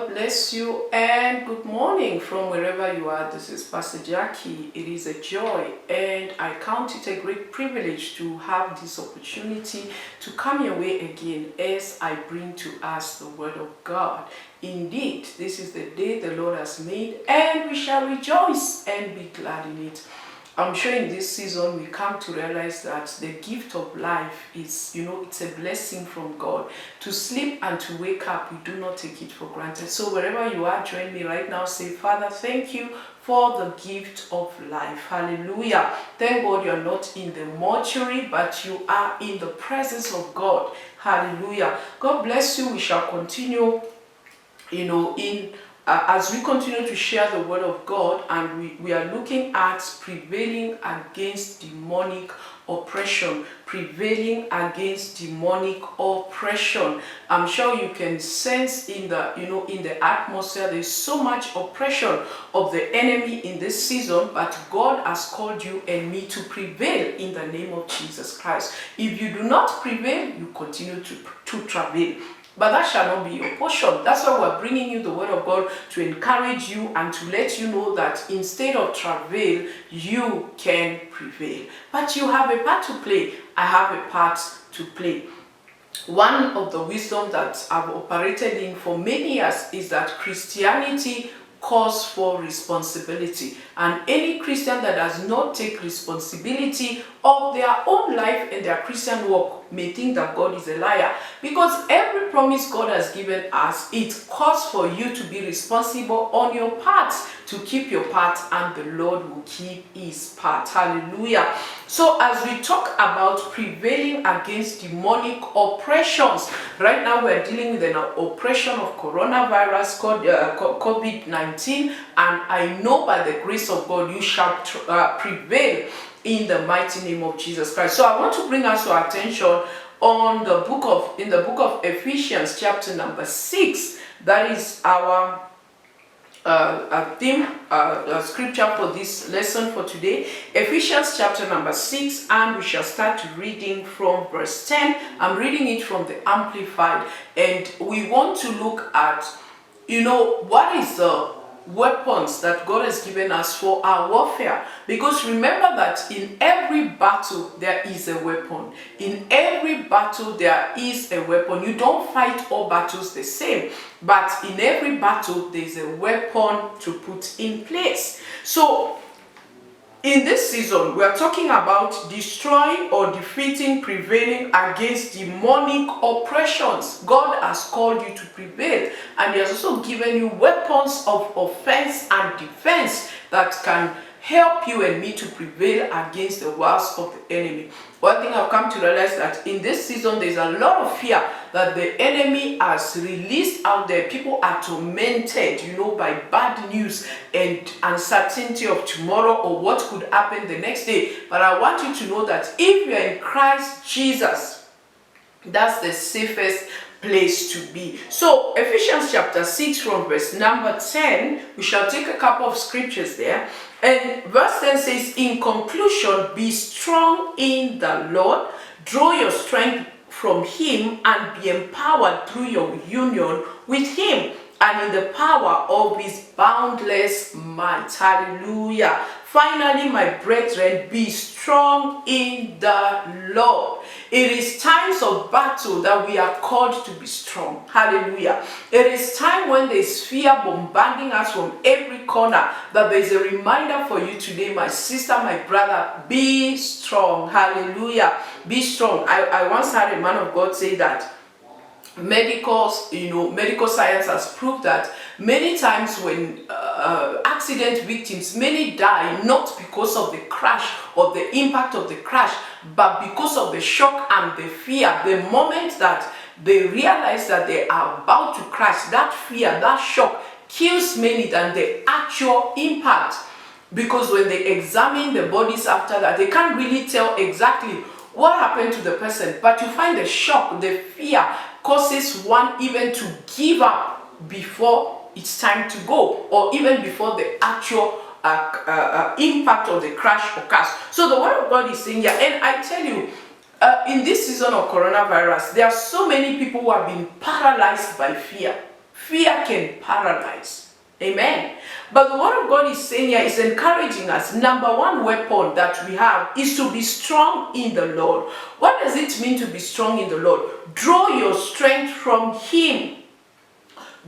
God bless you and good morning from wherever you are. This is Pastor Jackie. It is a joy and I count it a great privilege to have this opportunity to come your way again as I bring to us the Word of God. Indeed, this is the day the Lord has made and we shall rejoice and be glad in it. I'm sure in this season we come to realize that the gift of life is, it's a blessing from God. To sleep and to wake up, we do not take it for granted. So wherever you are, join me right now. Say, Father, thank you for the gift of life. Hallelujah. Thank God you're not in the mortuary, but you are in the presence of God. Hallelujah. God bless you. We shall continue, as we continue to share the word of God, and we are looking at prevailing against demonic oppression. Prevailing against demonic oppression. I'm sure you can sense in the atmosphere there's so much oppression of the enemy in this season, but God has called you and me to prevail in the name of Jesus Christ. If you do not prevail, you continue to travail. But that shall not be your portion. That's why we're bringing you the word of God, to encourage you and to let you know that instead of travail, you can prevail. But you have a part to play. I have a part to play. One of the wisdom that I've operated in for many years is that Christianity calls for responsibility, and any Christian that does not take responsibility of their own life and their Christian walk may think that God is a liar, because every promise God has given us, it calls for you to be responsible on your part, to keep your part, and the Lord will keep his part. Hallelujah. So as we talk about prevailing against demonic oppressions, right now we're dealing with an oppression of coronavirus called COVID-19, and I know by the grace of God you shall prevail in the mighty name of Jesus Christ. So I want to bring us our attention on in the book of Ephesians chapter number 6. That is our theme, scripture for this lesson for today. Ephesians chapter number 6, and we shall start reading from verse 10. I'm reading it from the Amplified, and we want to look at, what is the weapons that God has given us for our warfare. Because remember that in every battle there is a weapon. In every battle there is a weapon. You don't fight all battles the same, but in every battle there is a weapon to put in place. So in this season, we are talking about destroying or defeating, prevailing against demonic oppressions. God has called you to prevail, and He has also given you weapons of offense and defense that can help you and me to prevail against the wiles of the enemy. One thing I've come to realize that in this season, there's a lot of fear that the enemy has released out there. People are tormented, by bad news and uncertainty of tomorrow or what could happen the next day. But I want you to know that if you're in Christ Jesus, that's the safest place to be. So Ephesians chapter 6 from verse number 10, we shall take a couple of scriptures there. And verse 10 says, in conclusion, be strong in the Lord, draw your strength from Him, and be empowered through your union with Him, and in the power of His boundless might. Hallelujah. Finally, my brethren, be strong in the Lord. It is times of battle that we are called to be strong. Hallelujah. It is time when there is fear bombarding us from every corner that there is a reminder for you today, my sister, my brother, be strong. Hallelujah. Be strong. I once had a man of God say that medical science has proved that many times when accident victims, many die not because of the crash or the impact of the crash, but because of the shock and the fear. The moment that they realize that they are about to crash, that fear, that shock kills many than the actual impact. Because when they examine the bodies after that, they can't really tell exactly what happened to the person, but you find the shock, the fear causes one even to give up before it's time to go, or even before the actual impact of the crash occurs. So the word of God is saying here, and I tell you, in this season of coronavirus, there are so many people who have been paralyzed by fear. Fear can paralyze. Amen. But the word of God is saying here, is encouraging us. Number one weapon that we have is to be strong in the Lord. What does it mean to be strong in the Lord? Draw your strength from Him.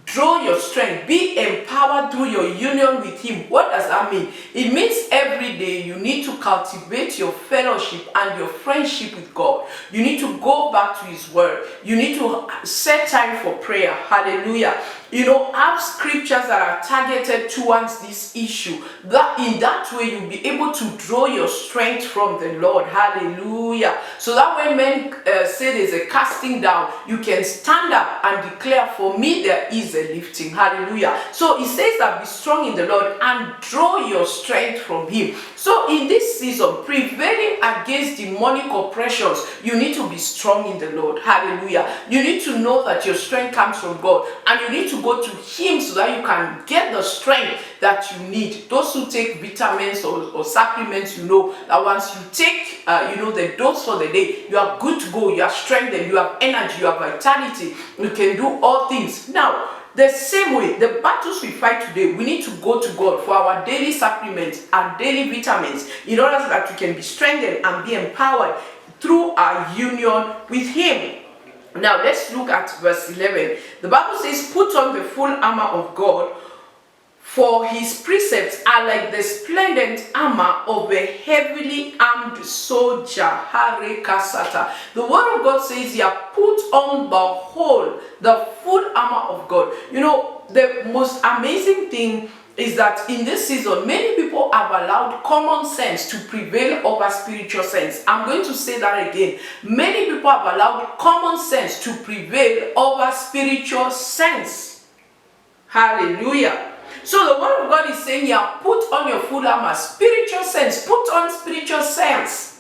Draw your strength. Be empowered through your union with Him. What does that mean? It means every day you need to cultivate your fellowship and your friendship with God. You need to go back to His Word. You need to set time for prayer. Hallelujah. You know, have scriptures that are targeted towards this issue. That in that way you'll be able to draw your strength from the Lord. Hallelujah. So that when men say there's a casting down, you can stand up and declare, for me there is a lifting. Hallelujah. So it says that be strong in the Lord and draw your strength from Him. So in this season, prevailing against demonic oppressions, you need to be strong in the Lord. Hallelujah. You need to know that your strength comes from God, and you need to go to Him so that you can get the strength that you need. Those who take vitamins or supplements, you know that once you take the dose for the day, you are good to go, you are strengthened, you have energy, you have vitality, you can do all things. Now, the same way, the battles we fight today, we need to go to God for our daily supplements and daily vitamins in order that we can be strengthened and be empowered through our union with Him. Now let's look at verse 11. The Bible says, put on the full armor of God, for His precepts are like the splendid armor of a heavily armed soldier. Hare kasata. The word of God says here, put on the full armor of God. You know, the most amazing thing is that in this season, many people have allowed common sense to prevail over spiritual sense. I'm going to say that again. Many people have allowed common sense to prevail over spiritual sense. Hallelujah. So the word of God is saying here, put on your full armor, spiritual sense, put on spiritual sense.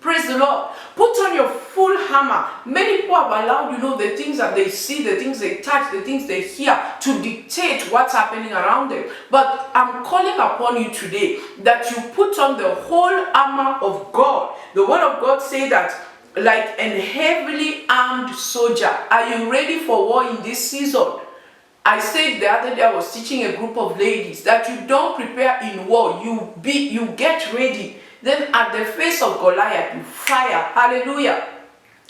Praise the Lord. Put on your full armor. Many people have allowed, the things that they see, the things they touch, the things they hear to dictate what's happening around them. But I'm calling upon you today that you put on the whole armor of God. The word of God says that like an heavily armed soldier. Are you ready for war in this season? I said the other day, I was teaching a group of ladies that you don't prepare in war, you get ready. Then at the face of Goliath, you fire. Hallelujah.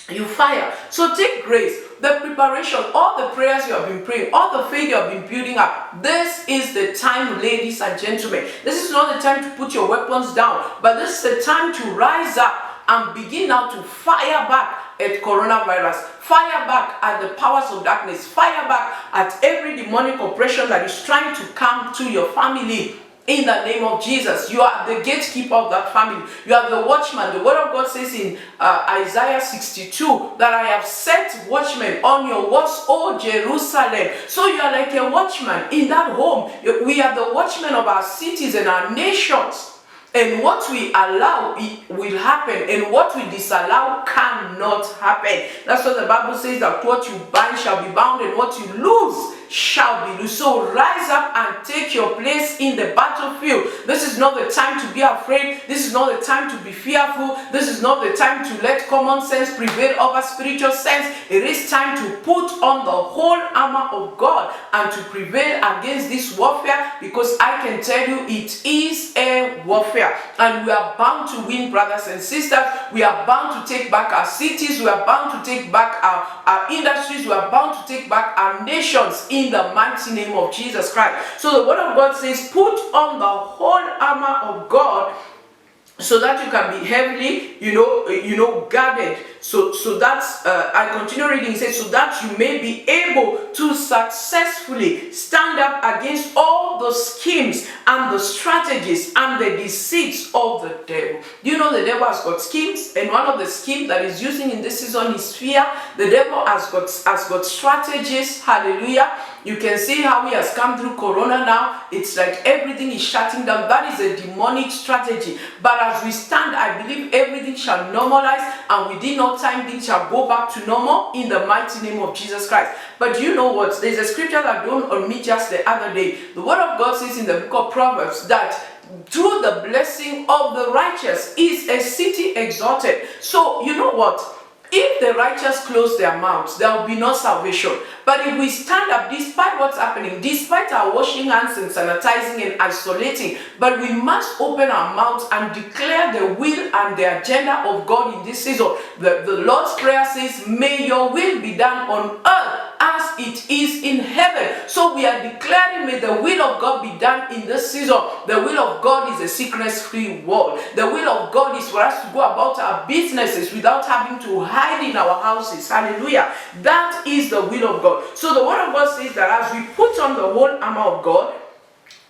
You fire. So take grace, the preparation, all the prayers you have been praying, all the faith you have been building up. This is the time, ladies and gentlemen. This is not the time to put your weapons down, but this is the time to rise up and begin now to fire back at coronavirus, fire back at the powers of darkness, fire back at every demonic oppression that is trying to come to your family. In the name of Jesus, you are the gatekeeper of that family. You are the watchman. The word of God says in Isaiah 62 that I have set watchmen on your walls, O Jerusalem. So you are like a watchman in that home. We are the watchmen of our cities and our nations. And what we allow, it will happen. And what we disallow cannot happen. That's what the Bible says, that what you bind shall be bound, and what you lose shall be loose. So rise up and take your place in the battlefield. This is not the time to be afraid. This is not the time to be fearful. This is not the time to let common sense prevail over spiritual sense. It is time to put on the whole armor of God and to prevail against this warfare, because I can tell you it is a warfare. And we are bound to win, brothers and sisters. We are bound to take back our cities. We are bound to take back our industries. We are bound to take back our nations in the mighty name of Jesus Christ. So the word of God says, put on the whole armor of God, so that you can be heavily, guarded. So that's, I continue reading, it says, so that you may be able to successfully stand up against all the schemes and the strategies and the deceits of the devil. You know the devil has got schemes, and one of the schemes that he's using in this season is fear. The devil has got strategies. Hallelujah. You can see how he has come through Corona now. It's like everything is shutting down. That is a demonic strategy. But as we stand, I believe everything shall normalize, and within no time things shall go back to normal in the mighty name of Jesus Christ. But you know what? There's a scripture that dawned on me just the other day. The word of God says in the book of Proverbs that through the blessing of the righteous is a city exalted. So you know what? If the righteous close their mouths, there will be no salvation. But if we stand up, despite what's happening, despite our washing hands and sanitizing and isolating, but we must open our mouths and declare the will and the agenda of God in this season. The Lord's Prayer says, may your will be done on earth as it is in heaven. So we are declaring, may the will of God be done in this season. The will of God is a sickness-free world. The will of God is for us to go about our businesses without having to hide in our houses. Hallelujah. That is the will of God. So the word of God says that as we put on the whole armor of God,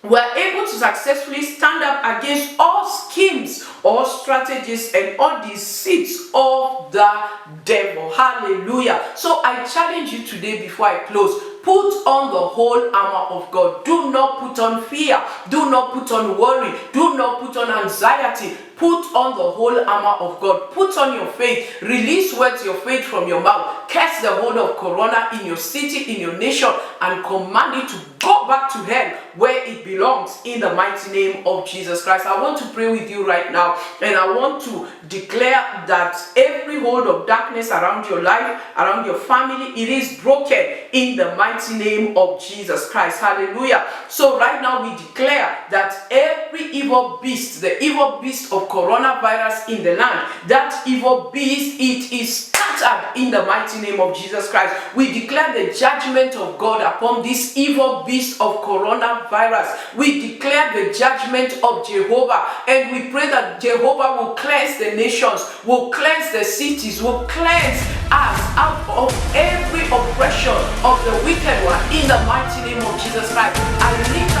we're able to successfully stand up against all schemes, all strategies, and all deceits of the devil. Hallelujah. So I challenge you today before I close. Put on the whole armor of God. Do not put on fear. Do not put on worry. Do not put on anxiety. Put on the whole armor of God. Put on your faith. Release words your faith from your mouth. Cast the hold of corona in your city, in your nation, and command it to go back to hell where it belongs in the mighty name of Jesus Christ. I want to pray with you right now, and I want to declare that every hold of darkness around your life, around your family, it is broken in the mighty name of Jesus Christ. Hallelujah. So right now we declare that every evil beast, the evil beast of coronavirus in the land, that evil beast, it is scattered in the mighty name of Jesus Christ. We declare the judgment of God upon this evil beast of coronavirus. We declare the judgment of Jehovah, and we pray that Jehovah will cleanse the nations, will cleanse the cities, will cleanse us out of every oppression of the wicked one in the mighty name of Jesus Christ. I lift